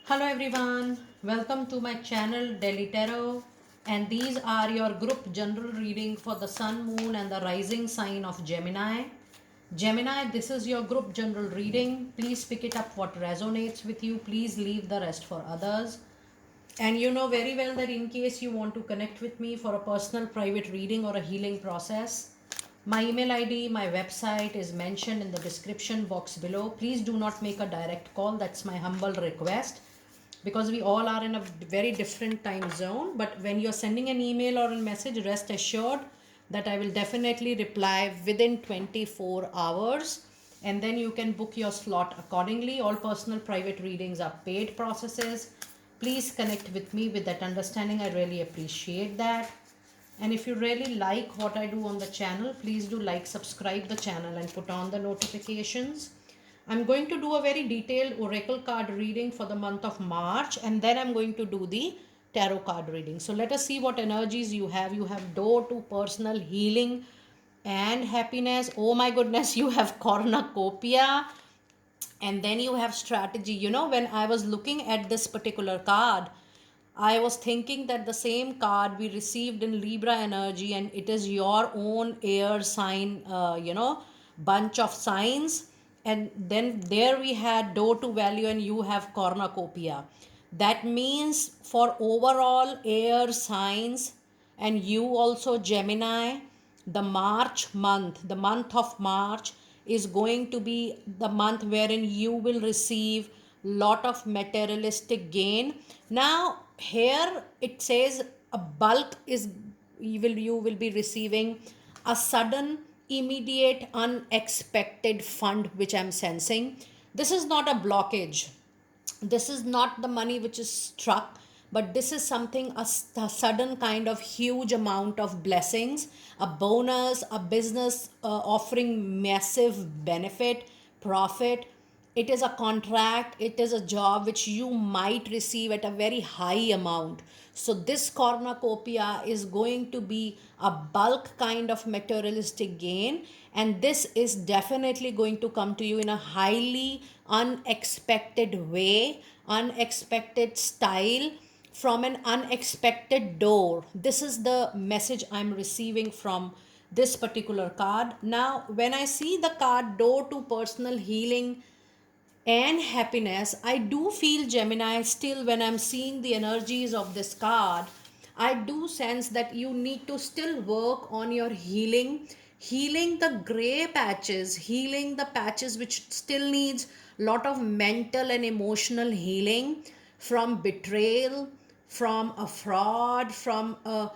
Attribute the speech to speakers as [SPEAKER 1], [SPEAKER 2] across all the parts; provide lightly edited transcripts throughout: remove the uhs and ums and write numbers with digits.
[SPEAKER 1] Hello everyone, welcome to my channel Delhi Tarot, and these are your group general reading for the sun, moon and the rising sign of Gemini. Gemini, this is your group general reading. Please pick it up what resonates with you. Please leave the rest for others. And you know very well that in case you want to connect with me for a personal private reading or a healing process, my email ID, my website is mentioned in the description box below. Please do not make a direct call. That's my humble request because we all are in a very different time zone. But when you're sending an email or a message, rest assured that I will definitely reply within 24 hours, and then you can book your slot accordingly. All personal private readings are paid processes. Please connect with me with that understanding. I really appreciate that. And if you really like what I do on the channel, please do like, subscribe the channel and put on the notifications. I'm going to do a very detailed oracle card reading for the month of March, and then I'm going to do the tarot card reading. So let us see what energies you have. You have door to personal healing and happiness. Oh my goodness, you have cornucopia, and then you have strategy. You know, when I was looking at this particular card, I was thinking that the same card we received in Libra energy, and it is your own air sign, bunch of signs. And then there we had door to value, and you have cornucopia. That means for overall air signs, and you also Gemini, the month of March is going to be the month wherein you will receive lot of materialistic gain. Now here it says a bulk is you will be receiving a sudden, immediate, unexpected fund, which I'm sensing. This is not a blockage, this is not the money which is struck, but this is something, a sudden kind of huge amount of blessings, a bonus, a business offering massive benefit, profit. It is a contract, it is a job which you might receive at a very high amount. So this cornucopia is going to be a bulk kind of materialistic gain, and this is definitely going to come to you in a highly unexpected way, unexpected style, from an unexpected door. This is the message I'm receiving from this particular card. Now when I see the card door to personal healing and happiness, I do feel Gemini still. When I'm seeing the energies of this card, I do sense that you need to still work on your healing the gray patches, healing the patches which still needs lot of mental and emotional healing, from betrayal, from a fraud, from a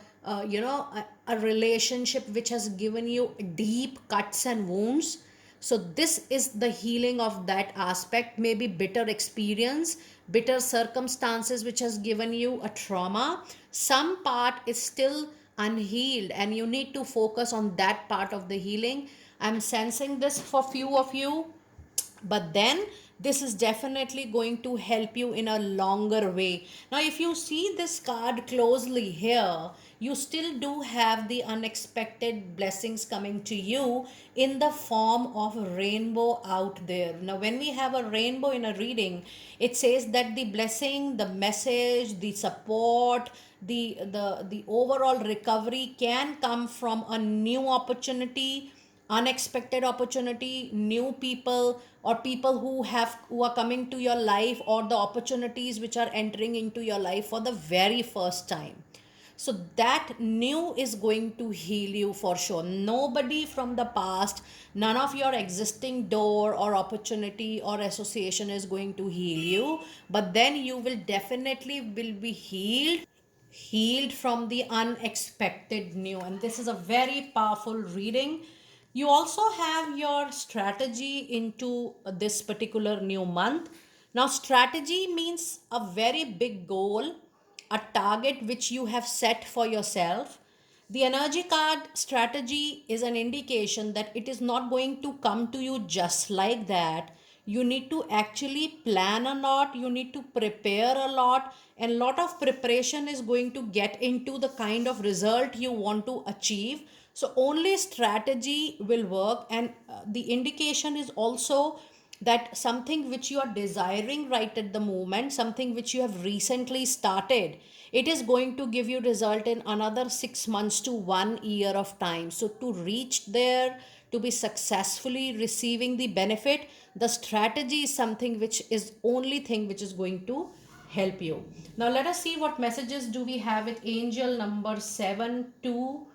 [SPEAKER 1] relationship which has given you deep cuts and wounds. So this is the healing of that aspect. Maybe bitter experience, bitter circumstances which has given you a trauma. Some part is still unhealed, and you need to focus on that part of the healing. I'm sensing this for few of you, but then this is definitely going to help you in a longer way. Now if you see this card closely here, you still do have the unexpected blessings coming to you in the form of a rainbow out there. Now when we have a rainbow in a reading, it says that the blessing, the message, the support, the overall recovery can come from a new opportunity, unexpected opportunity, new people, or people who are coming to your life, or the opportunities which are entering into your life for the very first time. So that new is going to heal you for sure. Nobody from the past, none of your existing door or opportunity or association is going to heal you, but then you will definitely will be healed from the unexpected new. And this is a very powerful reading. You also have your strategy into this particular new month. Now strategy means a very big goal, a target which you have set for yourself. The energy card strategy is an indication that it is not going to come to you just like that. You need to actually plan a lot, you need to prepare a lot, and lot of preparation is going to get into the kind of result you want to achieve. So only strategy will work. And the indication is also that something which you are desiring right at the moment, something which you have recently started, it is going to give you result in another 6 months to 1 year of time. So to reach there, to be successfully receiving the benefit, the strategy is something which is only thing which is going to help you. Now let us see what messages do we have with angel number 7, 2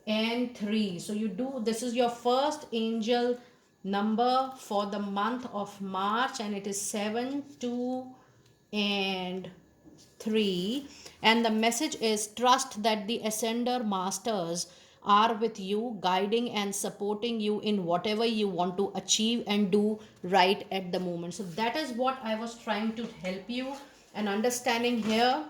[SPEAKER 1] and 3. So you do, this is your first angel number for the month of March, and it is 7, 2 and 3. And the message is trust that the ascender masters are with you, guiding and supporting you in whatever you want to achieve and do right at the moment. So that is what I was trying to help you, and understanding here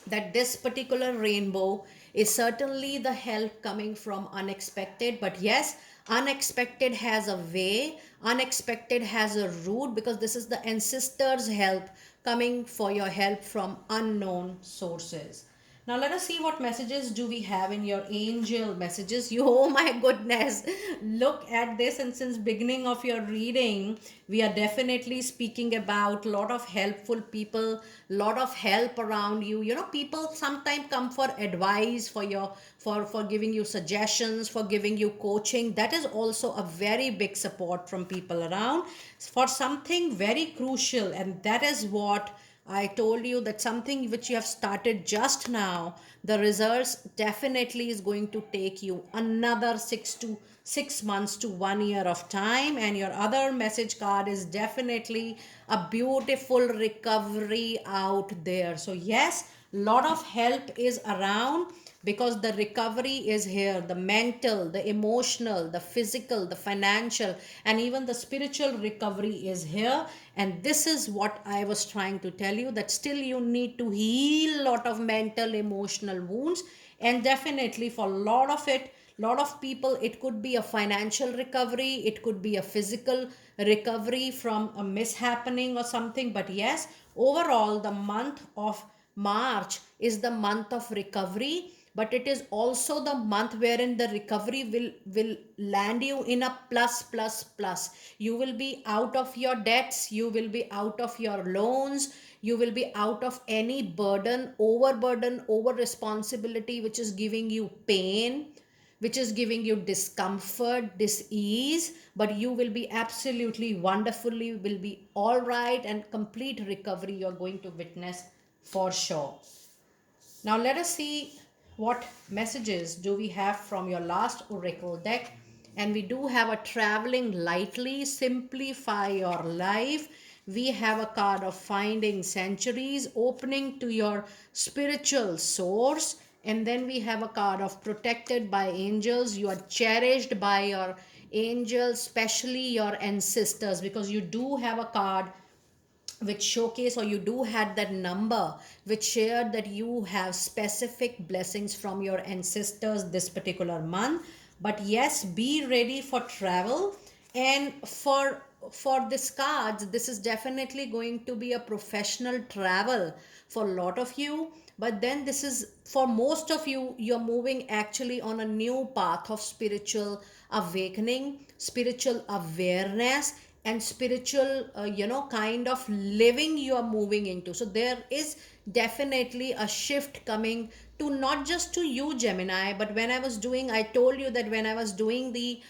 [SPEAKER 1] that this particular rainbow is certainly the help coming from unexpected. But yes, unexpected has a way, unexpected has a root, because this is the ancestors help coming for your help from unknown sources. Now let us see what messages do we have in your angel messages. You, oh my goodness, look at this. And since beginning of your reading, we are definitely speaking about lot of helpful people, lot of help around you. You know, people sometimes come for advice, for your for giving you suggestions, for giving you coaching. That is also a very big support from people around for something very crucial, and that is what I told you, that something which you have started just now, the results definitely is going to take you another 6 months to 1 year of time. And your other message card is definitely a beautiful recovery out there. So yes, lot of help is around, because the recovery is here, the mental, the emotional, the physical, the financial, and even the spiritual recovery is here. And this is what I was trying to tell you, that still you need to heal a lot of mental emotional wounds. And definitely for a lot of it, lot of people, it could be a financial recovery, it could be a physical recovery from a mishappening or something. But yes, overall the month of March is the month of recovery, but it is also the month wherein the recovery will land you in a plus plus plus. You will be out of your debts, you will be out of your loans, you will be out of any burden, over responsibility which is giving you pain, which is giving you discomfort, dis-ease. But you will be absolutely wonderfully, will be all right, and complete recovery you're going to witness for sure. Now let us see what messages do we have from your last oracle deck. And we do have a traveling lightly, simplify your life. We have a card of finding centuries, opening to your spiritual source. And then we have a card of protected by angels. You are cherished by your angels, especially your ancestors, because you do have a card which showcase, or you do had that number which shared that you have specific blessings from your ancestors this particular month. But yes, be ready for travel. And for this cards, this is definitely going to be a professional travel for a lot of you. But then this is for most of you, you're moving actually on a new path of spiritual awakening, spiritual awareness, and spiritual kind of living you are moving into. So there is definitely a shift coming to, not just to you Gemini, but when I was doing, I told you that when I was doing the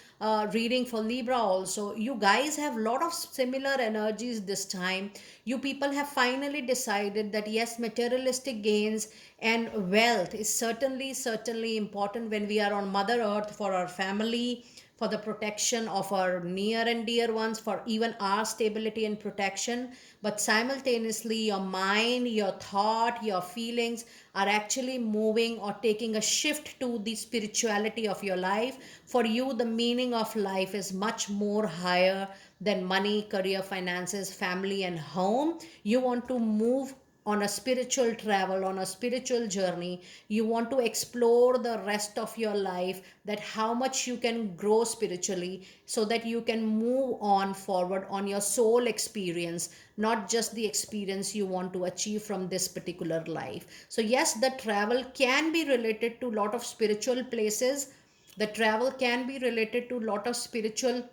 [SPEAKER 1] reading for Libra also, you guys have a lot of similar energies this time. You people have finally decided that yes, materialistic gains and wealth is certainly important when we are on Mother Earth, for our family, for the protection of our near and dear ones, for even our stability and protection. But simultaneously, your mind, your thought, your feelings are actually moving or taking a shift to the spirituality of your life. For you, the meaning of life is much more higher than money, career, finances, family, and home. You want to move on a spiritual travel, on a spiritual journey. You want to explore the rest of your life, that how much you can grow spiritually, so that you can move on forward on your soul experience, not just the experience you want to achieve from this particular life. So yes, the travel can be related to lot of spiritual places, the travel can be related to lot of spiritual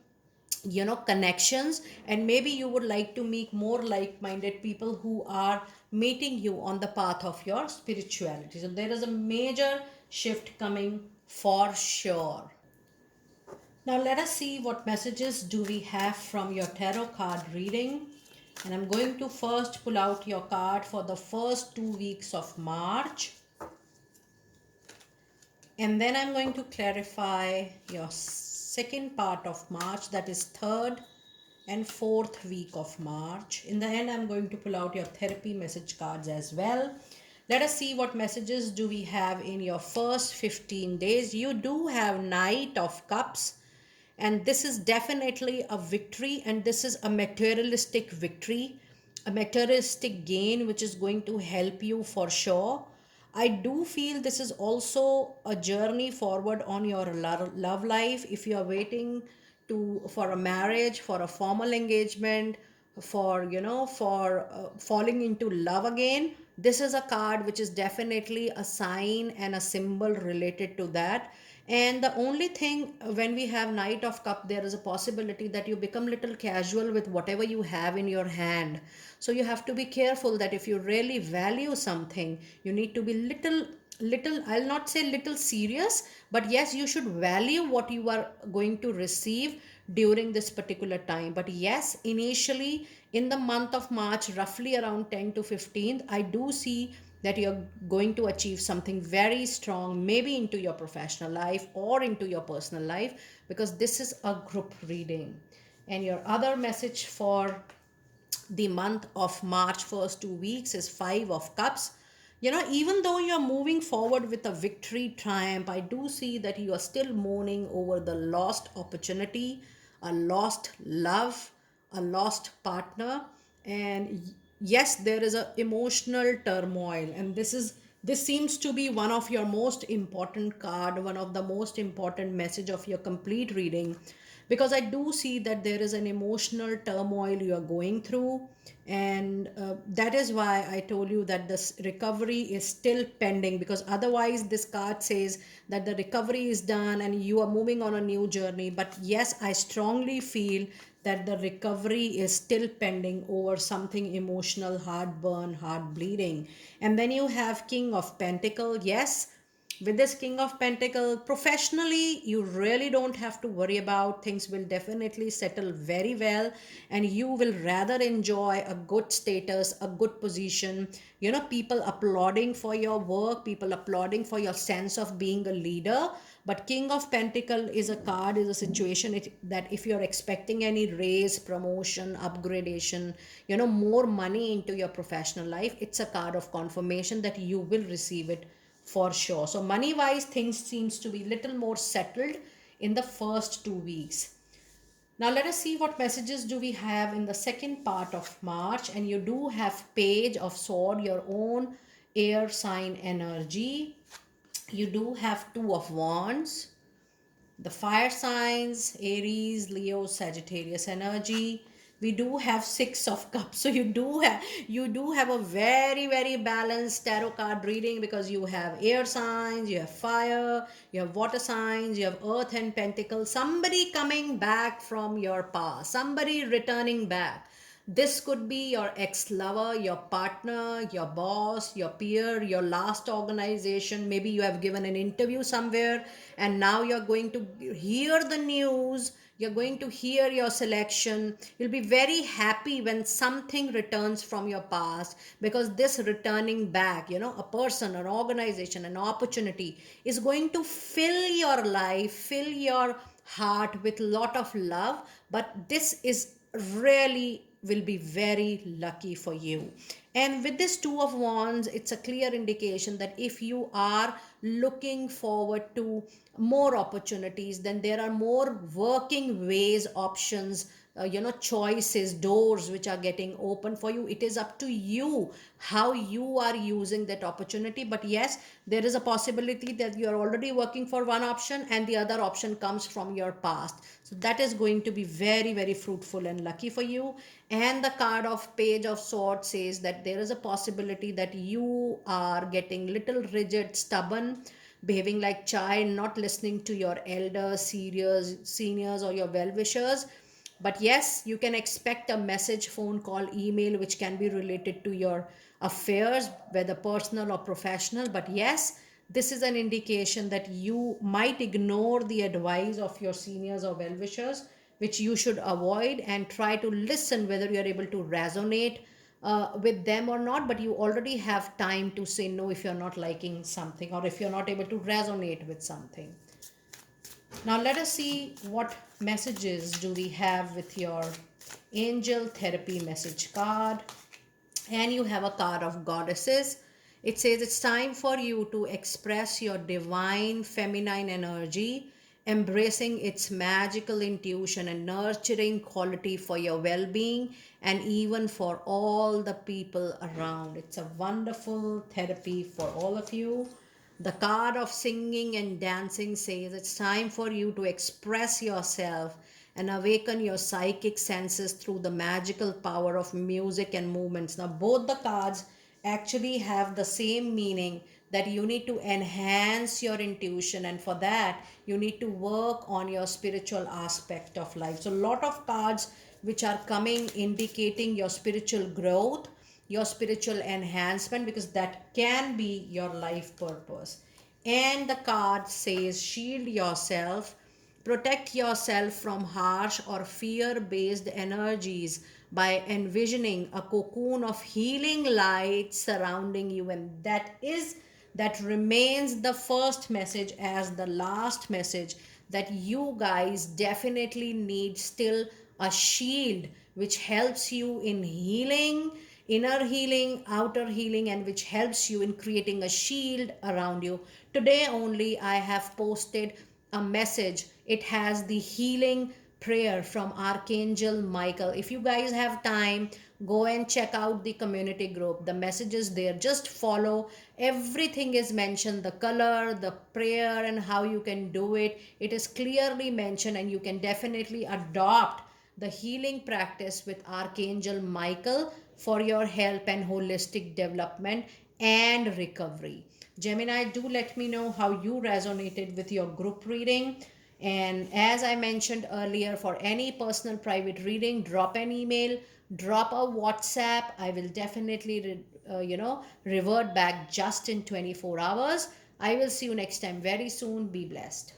[SPEAKER 1] connections, and maybe you would like to meet more like-minded people who are meeting you on the path of your spirituality. So there is a major shift coming for sure. Now let us see what messages do we have from your tarot card reading. And I'm going to first pull out your card for the first 2 weeks of March. And then I'm going to clarify your second part of March, that is third and fourth week of March. In the end, I'm going to pull out your therapy message cards as well. Let us see what messages do we have in your first 15 days. You do have Knight of Cups, and this is definitely a victory, and this is a materialistic victory, a materialistic gain, which is going to help you for sure. I do feel this is also a journey forward on your love life. If you are waiting for a marriage, for a formal engagement, for falling into love again, this is a card which is definitely a sign and a symbol related to that. And the only thing, when we have Knight of Cup, there is a possibility that you become little casual with whatever you have in your hand. So you have to be careful that if you really value something, you need to be little, I'll not say little serious, but yes, you should value what you are going to receive during this particular time. But yes, initially in the month of March, roughly around 10 to 15th, I do see that you're going to achieve something very strong, maybe into your professional life or into your personal life, because this is a group reading. And your other message for the month of March, first 2 weeks, is Five of Cups. Even though you're moving forward with a victory triumph, I do see that you are still mourning over the lost opportunity, a lost love, a lost partner. And yes, there is a emotional turmoil, and this seems to be one of your most important card, one of the most important message of your complete reading, because I do see that there is an emotional turmoil you are going through. And that is why I told you that this recovery is still pending, because otherwise this card says that the recovery is done and you are moving on a new journey. But yes, I strongly feel that the recovery is still pending over something emotional, heartburn, heart bleeding. And then you have King of Pentacle. Yes, with this King of Pentacle, professionally, you really don't have to worry about. Things will definitely settle very well, and you will rather enjoy a good status, a good position, people applauding for your work, people applauding for your sense of being a leader. But King of Pentacle is a card, is a situation that if you're expecting any raise, promotion, upgradation, more money into your professional life, it's a card of confirmation that you will receive it for sure. So money wise, things seems to be little more settled in the first 2 weeks. Now let us see what messages do we have in the second part of March. And you do have Page of Sword, your own air sign energy. You do have Two of Wands, the fire signs, Aries, Leo, Sagittarius energy. We do have Six of Cups. So you do have a very, very balanced tarot card reading, because you have air signs, you have fire, you have water signs, you have earth and pentacle. Somebody coming back from your past, somebody returning back. This could be your ex lover, your partner, your boss, your peer, your last organization. Maybe you have given an interview somewhere and now you're going to hear the news. You're going to hear your selection. You'll be very happy when something returns from your past, because this returning back, a person, an organization, an opportunity is going to fill your life, fill your heart with lot of love. But this is really will be very lucky for you. And with this Two of Wands, it's a clear indication that if you are looking forward to more opportunities, then there are more working ways, options, choices, doors which are getting open for you. It is up to you how you are using that opportunity. But yes, there is a possibility that you are already working for one option and the other option comes from your past. So that is going to be very, very fruitful and lucky for you. And the card of Page of Swords says that there is a possibility that you are getting little rigid, stubborn, behaving like child, not listening to your elders, seniors, or your well-wishers. But yes, you can expect a message, phone call, email, which can be related to your affairs, whether personal or professional. But yes, this is an indication that you might ignore the advice of your seniors or well wishers, which you should avoid, and try to listen whether you are able to resonate with them or not. But you already have time to say no if you're not liking something, or if you're not able to resonate with something. Now let us see what messages do we have with your angel therapy message card. And you have a card of goddesses. It says it's time for you to express your divine feminine energy, embracing its magical intuition and nurturing quality for your well-being and even for all the people around. It's a wonderful therapy for all of you. The card of singing and dancing says it's time for you to express yourself and awaken your psychic senses through the magical power of music and movements. Now, both the cards actually have the same meaning, that you need to enhance your intuition, and for that, you need to work on your spiritual aspect of life. So, a lot of cards which are coming indicating your spiritual growth, your spiritual enhancement, because that can be your life purpose. And the card says shield yourself, protect yourself from harsh or fear based energies by envisioning a cocoon of healing light surrounding you. And that remains the first message as the last message, that you guys definitely need still a shield which helps you in healing, inner healing, outer healing, and which helps you in creating a shield around you. Today only I have posted a message. It has the healing prayer from Archangel Michael. If you guys have time, go and check out the community group. The message is there. Just follow. Everything is mentioned, the color, the prayer, and how you can do it. It is clearly mentioned, and you can definitely adopt the healing practice with Archangel Michael for your help and holistic development and recovery. Gemini, do let me know how you resonated with your group reading. And as I mentioned earlier, for any personal private reading, drop an email, drop a WhatsApp. I will definitely, revert back just in 24 hours. I will see you next time very soon. Be blessed.